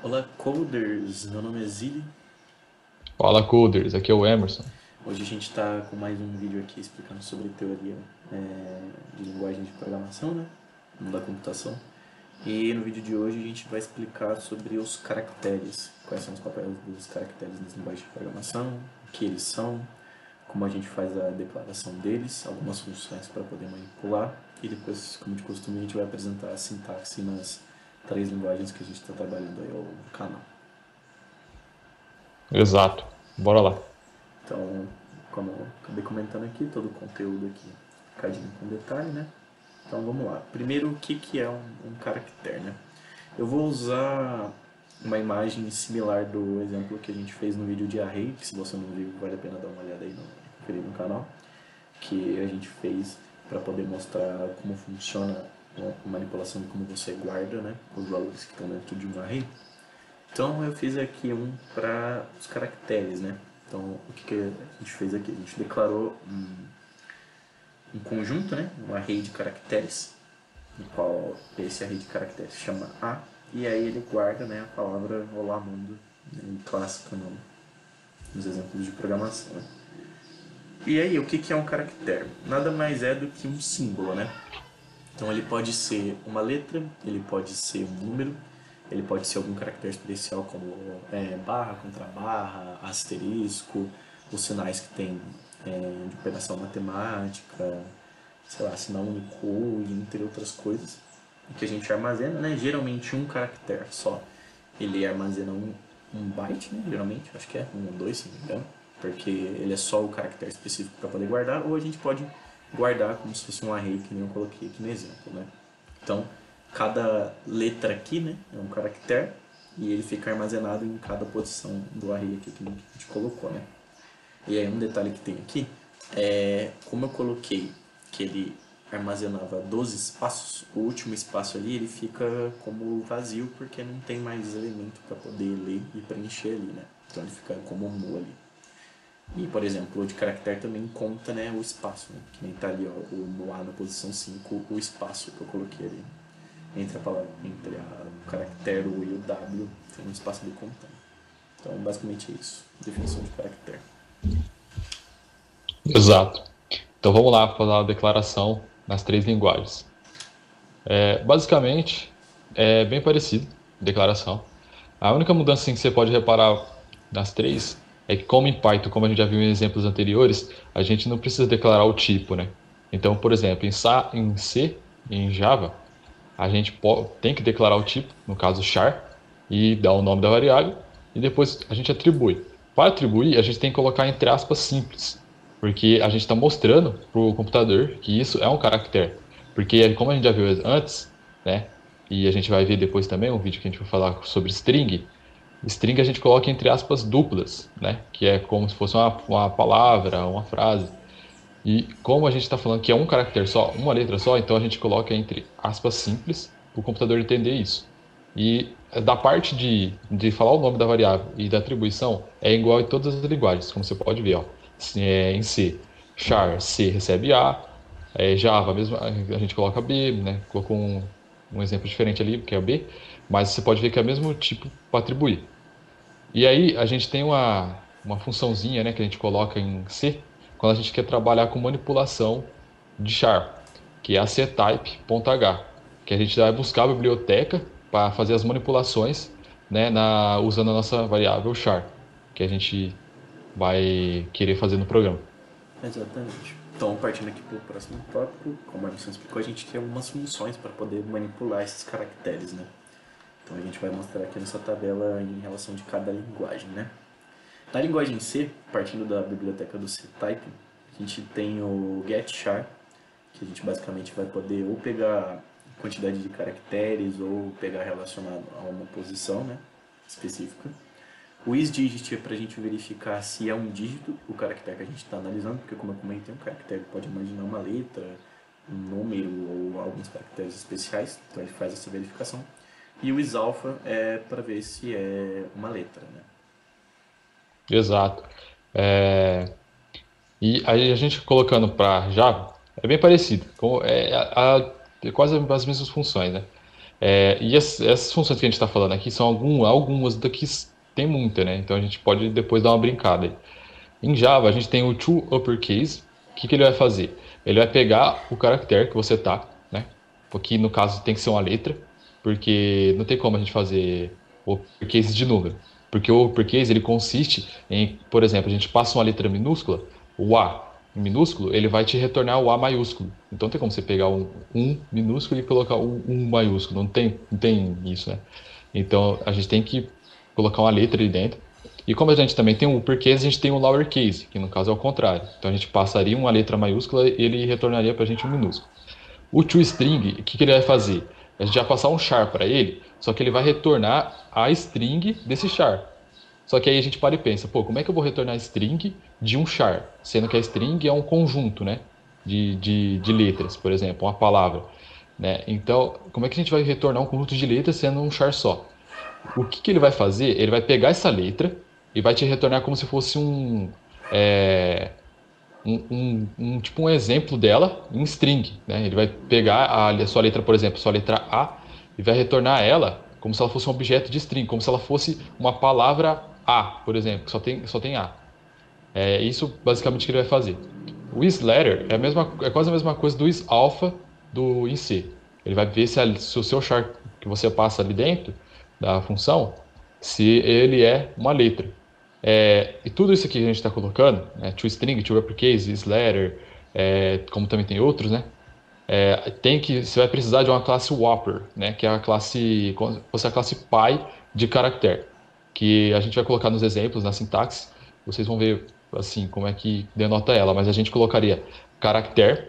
Olá, coders! Meu nome é Zili. Fala, coders, aqui é o Emerson. Hoje a gente está com mais um vídeo aqui explicando sobre teoria de linguagem de programação, né? Da computação. E no vídeo de hoje a gente vai explicar sobre os caracteres. Quais são os papéis dos caracteres nas linguagens de programação, o que eles são, como a gente faz a declaração deles, algumas funções para poder manipular. E depois, como de costume, a gente vai apresentar a sintaxe nas três linguagens que a gente está trabalhando aí no canal. Exato. Bora lá. Então, como eu acabei comentando aqui, todo o conteúdo aqui ficadinho com detalhe, né? Então vamos lá. Primeiro, o que é um caractere, né? Eu vou usar uma imagem similar do exemplo que a gente fez no vídeo de array, que se você não viu, vale a pena dar uma olhada aí conferir no canal, que a gente fez para poder mostrar como funciona a manipulação de como você guarda, né, os valores que estão dentro de um array. Então eu fiz aqui um para os caracteres, né? Então o que a gente fez aqui? A gente declarou um conjunto, né? Um array de caracteres, no qual esse array de caracteres se chama A, e aí ele guarda, né, a palavra Olá Mundo, né, clássica nos exemplos de programação. Né? E aí, o que é um caractere? Nada mais é do que um símbolo, né? Então ele pode ser uma letra, ele pode ser um número, ele pode ser algum caractere especial como barra, contrabarra, asterisco, os sinais que tem de operação matemática, sei lá, sinal Unicode, entre outras coisas, que a gente armazena, né? Geralmente um caractere só. Ele armazena um byte, né? Geralmente, acho que é um ou dois, se não me engano, porque ele é só o caractere específico para poder guardar, ou a gente pode guardar como se fosse um array, que nem eu coloquei aqui no exemplo, né? Então, cada letra aqui, né, é um caractere e ele fica armazenado em cada posição do array aqui que a gente colocou, né? E aí um detalhe que tem aqui é como eu coloquei que ele armazenava 12 espaços, o último espaço ali ele fica como vazio porque não tem mais elemento para poder ler e preencher ali, né? Então ele fica como um null ali. E, por exemplo, o de caractere também conta, né, o espaço, né? Que nem tá ali, ó, no A na posição 5 o espaço que eu coloquei ali. Entre a palavra, o caractere U e o W, tem um espaço ali contando. Então, basicamente é isso. Definição de caractere. Exato. Então vamos lá fazer a declaração nas três linguagens. Basicamente, é bem parecido a declaração. A única mudança assim, que você pode reparar nas três é que, como em Python, como a gente já viu em exemplos anteriores, a gente não precisa declarar o tipo, né? Então, por exemplo, em C e em Java, a gente tem que declarar o tipo, no caso char, e dar o nome da variável, e depois a gente atribui. Para atribuir, a gente tem que colocar entre aspas simples, porque a gente está mostrando para o computador que isso é um caractere. Porque, como a gente já viu antes, né, e a gente vai ver depois também um vídeo que a gente vai falar sobre string, string a gente coloca entre aspas duplas, né, que é como se fosse uma palavra, uma frase. E como a gente está falando que é um caractere só, uma letra só, então a gente coloca entre aspas simples para o computador entender isso. E da parte de falar o nome da variável e da atribuição é igual em todas as linguagens, como você pode ver. Ó. Em C, char, C recebe A, Java, mesmo, a gente coloca B, né? Colocou um exemplo diferente ali, que é o B, mas você pode ver que é o mesmo tipo para atribuir. E aí a gente tem uma funçãozinha, né, que a gente coloca em C quando a gente quer trabalhar com manipulação de char, que é a ctype.h, que a gente vai buscar a biblioteca para fazer as manipulações, né, usando a nossa variável char, que a gente vai querer fazer no programa. Exatamente. Então, partindo aqui para o próximo tópico, como a Emerson explicou, a gente tem algumas funções para poder manipular esses caracteres, né? Então a gente vai mostrar aqui nessa tabela em relação de cada linguagem, né? Na linguagem C, partindo da biblioteca do CType, a gente tem o getChar, que a gente basicamente vai poder ou pegar quantidade de caracteres ou pegar relacionado a uma posição, né, específica. O isDigit é para a gente verificar se é um dígito o caractere que a gente está analisando, porque como eu comentei, um caractere pode imaginar uma letra, um número ou alguns caracteres especiais, então ele faz essa verificação. E o isalpha é para ver se é uma letra, né? Exato. É, E aí a gente colocando para Java é bem parecido, é quase as mesmas funções, né? E essas funções que a gente está falando aqui são algumas daqui tem muita, né? Então a gente pode depois dar uma brincada aí. Em Java, a gente tem o toUpperCase. O que que ele vai fazer? Ele vai pegar o caractere que você tá, né? Porque no caso tem que ser uma letra, porque não tem como a gente fazer o uppercase de número. Porque o uppercase ele consiste em, por exemplo, a gente passa uma letra minúscula, o A em minúsculo, ele vai te retornar o A maiúsculo. Então não tem como você pegar um minúsculo e colocar um maiúsculo. Não tem isso, né? Então a gente tem que colocar uma letra ali dentro. E como a gente também tem o uppercase, a gente tem o lowercase, que no caso é o contrário. Então a gente passaria uma letra maiúscula e ele retornaria para a gente um minúsculo. O toString, o que que ele vai fazer? A gente vai passar um char para ele, só que ele vai retornar a string desse char. Só que aí a gente para e pensa, pô, como é que eu vou retornar a string de um char? Sendo que a string é um conjunto, né? De letras, por exemplo, uma palavra. Né? Então, como é que a gente vai retornar um conjunto de letras sendo um char só? O que que ele vai fazer? Ele vai pegar essa letra e vai te retornar como se fosse é, tipo um exemplo dela em string, né? Ele vai pegar a sua letra, por exemplo, sua letra A e vai retornar ela como se ela fosse um objeto de string, como se ela fosse uma palavra A, por exemplo, que só tem A. É isso basicamente que ele vai fazer. O isLetter é quase a mesma coisa do isAlpha do em C. Ele vai ver se o seu char que você passa ali dentro da função, se ele é uma letra. E tudo isso aqui que a gente está colocando, né, toString, toUpperCase, isLetter, como também tem outros, né? Você vai precisar de uma classe Whopper, né? Que é a classe, como se fosse a classe pai de caractere, que a gente vai colocar nos exemplos, na sintaxe. Vocês vão ver assim como é que denota ela, mas a gente colocaria caractere,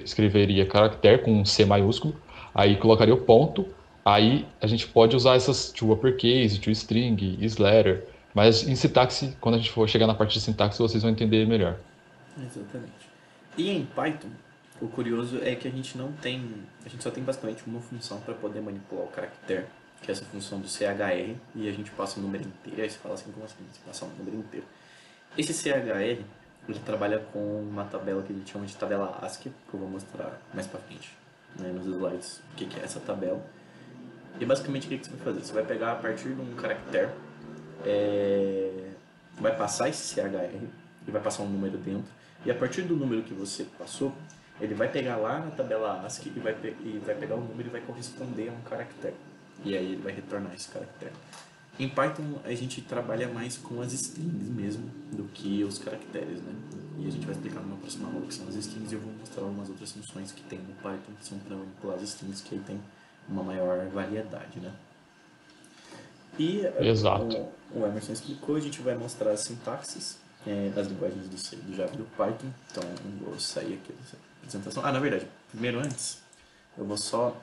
escreveria caractere com um C maiúsculo, aí colocaria o ponto, aí a gente pode usar essas toUpperCase, toString, isLetter, mas em sintaxe, quando a gente for chegar na parte de sintaxe, vocês vão entender melhor. Exatamente. E em Python, o curioso é que a gente não tem, a gente só tem basicamente uma função para poder manipular o caractere, que é essa função do CHR, e a gente passa o número inteiro, aí você fala assim, como assim, você passa o número inteiro. Esse CHR, ele trabalha com uma tabela que a gente chama de tabela ASCII, que eu vou mostrar mais para frente, né, nos slides, o que é essa tabela. E basicamente o que você vai fazer? Você vai pegar a partir de um caractere, vai passar esse CHR e vai passar um número dentro. E a partir do número que você passou, ele vai pegar lá na tabela ASCII e vai pegar o número e vai corresponder a um caractere. E aí ele vai retornar esse caractere. Em Python a gente trabalha mais com as strings mesmo do que os caracteres, né? E a gente vai explicar numa próxima aula o que são as strings e eu vou mostrar algumas outras funções que tem no Python que são para manipular as strings, que aí tem uma maior variedade, né? E Exato. o Emerson explicou, a gente vai mostrar as sintaxes das linguagens do C, do Java e do Python. Então eu vou sair aqui dessa apresentação. Na verdade, primeiro antes, eu vou só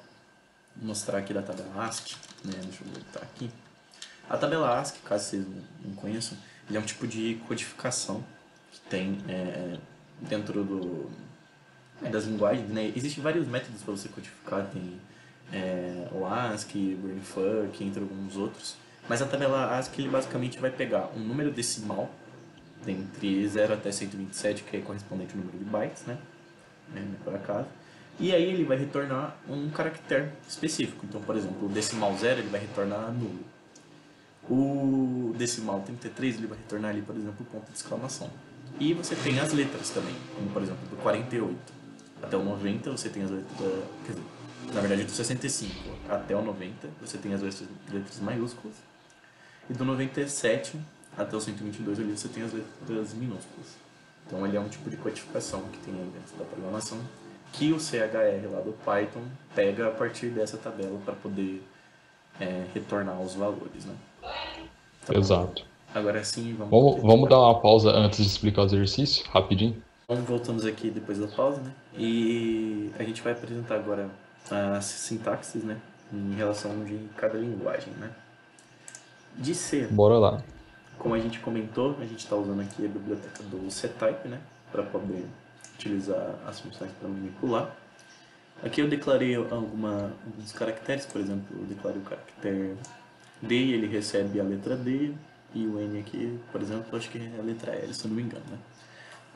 mostrar aqui da tabela ASCII, né? Deixa eu voltar aqui. A tabela ASCII, caso vocês não conheçam, ele é um tipo de codificação que tem dentro das linguagens, né? Existem vários métodos para você codificar, tem o ASCII, BrainFuck, entre alguns outros. Mas a tabela ASCII ele basicamente vai pegar um número decimal entre 0 até 127, que é correspondente ao número de bytes, né? Por acaso. E aí ele vai retornar um caractere específico. Então, por exemplo, o decimal 0 ele vai retornar nulo. O decimal 33 ele vai retornar ali, por exemplo, ponto de exclamação. E você tem as letras também, como por exemplo do 48 até o 90 você tem as letras, quer dizer, na verdade do 65 até o 90 você tem as letras maiúsculas e do 97 até o 122 ali você tem as letras minúsculas. Então ele é um tipo de codificação que tem aí dentro da programação que o CHR lá do Python pega a partir dessa tabela para poder retornar os valores, né? Então, Exato. agora sim, vamos Vamos dar uma pausa antes de explicar o exercício, rapidinho. voltamos aqui depois da pausa, né? E a gente vai apresentar agora as sintaxes, né? Em relação de cada linguagem, né? De C, Bora lá. como a gente comentou, a gente está usando aqui a biblioteca do CType, né? Para poder utilizar as funções para manipular. Aqui eu declarei alguns caracteres, por exemplo, eu declarei o caractere D e ele recebe a letra D, e o N aqui, por exemplo, acho que é a letra L, se eu não me engano, né?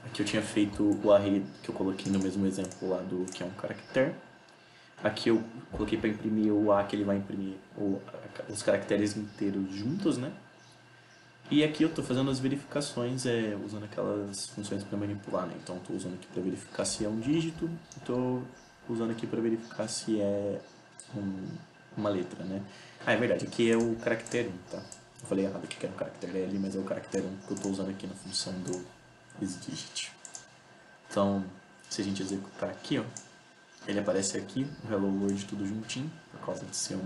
Aqui eu tinha feito o array que eu coloquei no mesmo exemplo lá do que é um caractere. Aqui eu coloquei para imprimir o A, que ele vai imprimir os caracteres inteiros juntos, né? E aqui eu estou fazendo as verificações usando aquelas funções para manipular, né? Então estou usando aqui para verificar se é um dígito, estou usando aqui para verificar se é uma letra, né? Ah, é verdade, aqui é o caractere 1, tá? Eu falei errado aqui que era o caractere L, mas é o caractere 1 que eu estou usando aqui na função do isDigit. Então, se a gente executar aqui, ó, ele aparece aqui, o Hello World tudo juntinho, por causa de ser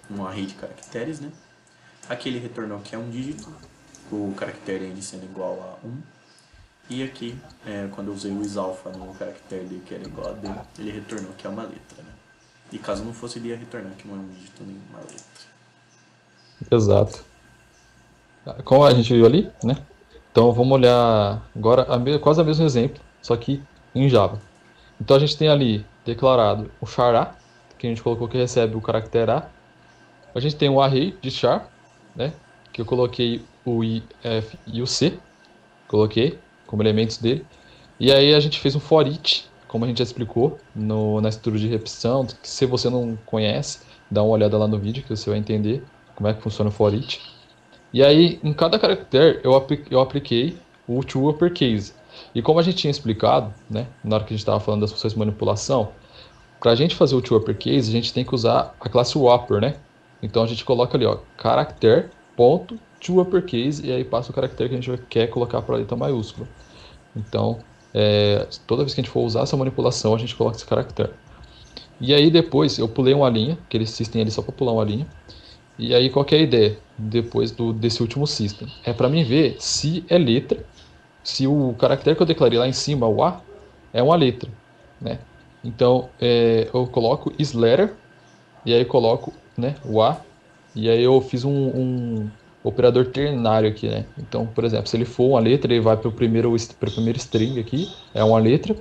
um array de caracteres, né? Aqui ele retornou que é um dígito, o caractere N sendo igual a 1. E aqui, quando eu usei o isAlpha no caractere D, que era igual a D, ele retornou que é uma letra, né? E caso não fosse, ele ia retornar que não é um dígito nem uma letra. Exato. Como a gente viu ali, né? Então vamos olhar agora quase o mesmo exemplo, só que em Java. Então a gente tem ali declarado o char A, que a gente colocou que recebe o caractere A. A gente tem o array de char, né? Que eu coloquei o I, F e o C, coloquei como elementos dele. E aí a gente fez um for each, como a gente já explicou na estrutura de repetição, que se você não conhece, dá uma olhada lá no vídeo que você vai entender como é que funciona o for each. E aí, em cada caractere, eu apliquei o to uppercase. E como a gente tinha explicado, né, na hora que a gente estava falando das funções de manipulação, para a gente fazer o to uppercase, a gente tem que usar a classe whopper, né? Então a gente coloca ali, ó, character ponto to uppercase e aí passa o caractere que a gente quer colocar para a letra maiúscula. Então, toda vez que a gente for usar essa manipulação, a gente coloca esse caractere. E aí depois eu pulei uma linha, que eles existem ali só para pular uma linha. E aí qual que é a ideia depois desse último system? É para mim ver se é letra, se o caractere que eu declarei lá em cima, o A, é uma letra, né? Então eu coloco is letter e aí coloco, né, o A e aí eu fiz um operador ternário aqui, né? Então, por exemplo, se ele for uma letra, ele vai para o primeiro string aqui, é uma letra,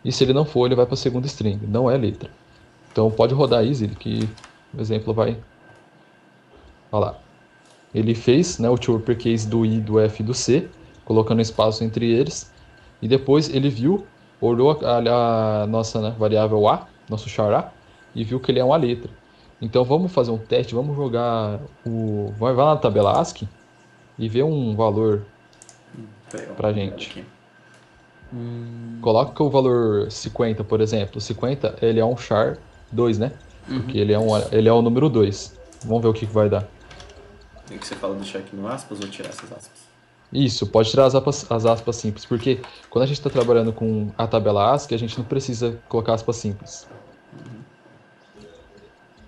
e se ele não for, ele vai para a segunda string, não é letra. Então pode rodar easy que o exemplo vai falar. Ele fez, né, o to uppercase do I, do F e do C, colocando espaço entre eles. E depois ele viu, olhou a nossa, né, variável A, nosso char A, e viu que ele é uma letra. Então vamos fazer um teste, vamos jogar vai lá na tabela ASCII e ver um valor Peraí, pra vou olhar gente. aqui. Coloca o valor 50, por exemplo. 50 ele é um char 2, né? Porque ele é o número 2. Vamos ver o que vai dar. É que você fala deixar aqui no aspas ou tirar essas aspas? Isso, pode tirar as aspas simples, porque quando a gente está trabalhando com a tabela ASCII, a gente não precisa colocar aspas simples.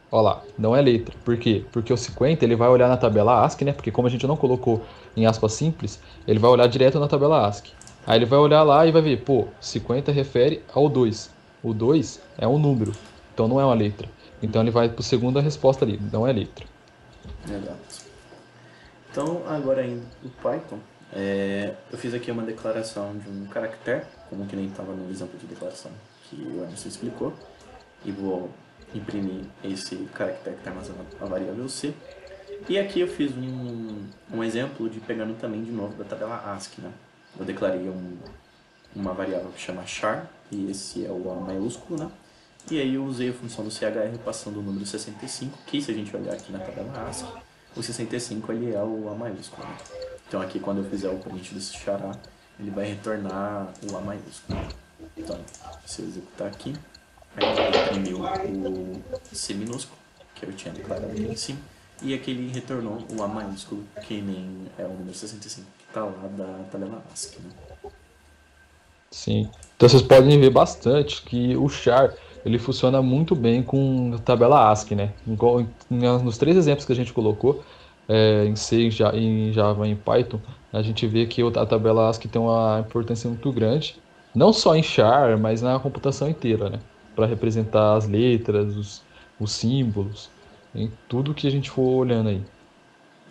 Olha lá, não é letra. Por quê? Porque o 50 ele vai olhar na tabela ASCII, né? Porque como a gente não colocou em aspas simples, ele vai olhar direto na tabela ASCII. Aí ele vai olhar lá e vai ver, pô, 50 refere ao 2. O 2 é um número, então não é uma letra. Então ele vai para a segunda resposta ali, não é letra. Exato. Então, agora indo pro Python, eu fiz aqui uma declaração de um caractere, como que nem estava no exemplo de declaração que o Emerson explicou, e vou imprimir esse caractere que está armazenado a variável C. E aqui eu fiz um exemplo de pegando também de novo da tabela ASCII, né? Eu declarei uma variável que chama char, e esse é o A maiúsculo, né? E aí eu usei a função do CHR passando o número 65, que se a gente olhar aqui na tabela ASCII, o 65 ele é o A maiúsculo, né? Então aqui quando eu fizer o print desse char A, ele vai retornar o A maiúsculo. Então, se eu executar aqui, a gente imprimiu o C minúsculo, que eu tinha declarado aqui em cima, e aqui ele retornou o A maiúsculo, que nem é o número 65, que está lá da tabela ASCII, né? Sim. Então vocês podem ver bastante que o char ele funciona muito bem com tabela ASCII, né? Nos três exemplos que a gente colocou, em C, em Java e em Python, a gente vê que a tabela ASCII tem uma importância muito grande, não só em char, mas na computação inteira, né? Para representar as letras, os símbolos, em tudo que a gente for olhando aí.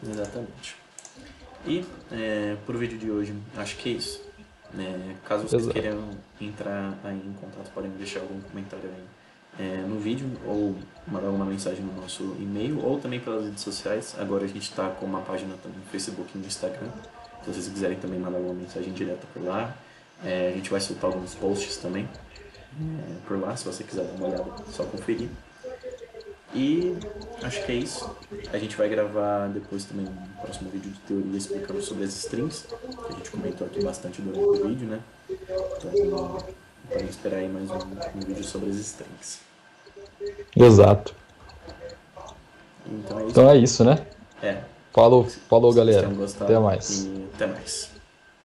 Exatamente. E pro vídeo de hoje, acho que é isso. Caso vocês Exato. queiram entrar aí em contato, podem deixar algum comentário aí no vídeo ou mandar alguma mensagem no nosso e-mail ou também pelas redes sociais. Agora a gente está com uma página também no Facebook e no Instagram. Se vocês quiserem também mandar alguma mensagem direta por lá. A gente vai soltar alguns posts também. por lá, se você quiser dar uma olhada, é só conferir. E acho que é isso. A gente vai gravar depois também um próximo vídeo de teoria explicando sobre as strings, que a gente comentou aqui bastante durante o vídeo, né? Então, podem esperar aí mais um vídeo sobre as strings. Exato. Então é isso. Então é isso, né? É. Falou, Espero que galera. vocês tenham gostado Até mais. e até mais.